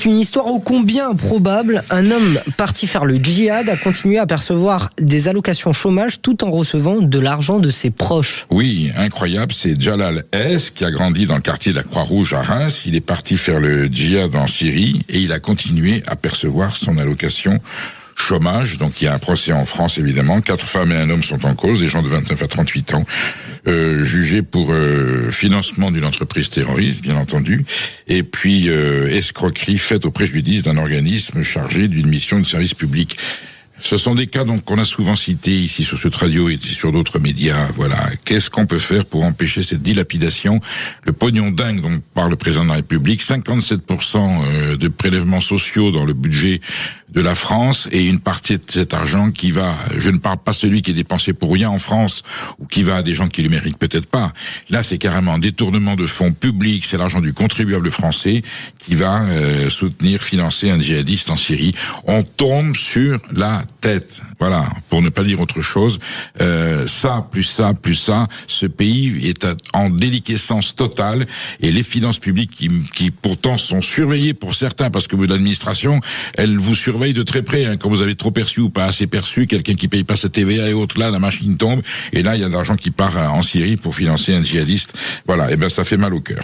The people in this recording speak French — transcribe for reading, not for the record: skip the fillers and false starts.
une histoire ô combien improbable. Un homme parti faire le djihad a continué à percevoir des allocations chômage tout en recevant de l'argent de ses proches. Oui, incroyable, c'est Jalal S qui a grandi dans le quartier de la Croix-Rouge à Reims. Il est parti faire le djihad en Syrie et il a continué à percevoir son allocation chômage. Donc il y a un procès en France évidemment. 4 femmes et un homme sont en cause, des gens de 29 à 38 ans, jugés pour financement d'une entreprise terroriste, bien entendu, et puis escroquerie faite au préjudice d'un organisme chargé d'une mission de service public. Ce sont des cas donc qu'on a souvent cités ici sur cette radio et sur d'autres médias. Voilà, qu'est-ce qu'on peut faire pour empêcher cette dilapidation, le pognon dingue dont parle le président de la République, 57% de prélèvements sociaux dans le budget de la France et une partie de cet argent qui va, je ne parle pas celui qui est dépensé pour rien en France ou qui va à des gens qui le méritent peut-être pas. Là, c'est carrément un détournement de fonds publics, c'est l'argent du contribuable français qui va soutenir, financer un djihadiste en Syrie. On tombe sur la tête. Voilà, pour ne pas dire autre chose. Ça, plus ça, plus ça, ce pays est en déliquescence totale et les finances publiques qui pourtant sont surveillées pour certains parce que l'administration, elle vous surveille de très près, hein, quand vous avez trop perçu ou pas assez perçu, quelqu'un qui paye pas sa TVA et autres, là, la machine tombe, et là, il y a de l'argent qui part en Syrie pour financer un djihadiste. Voilà, et ben ça fait mal au cœur.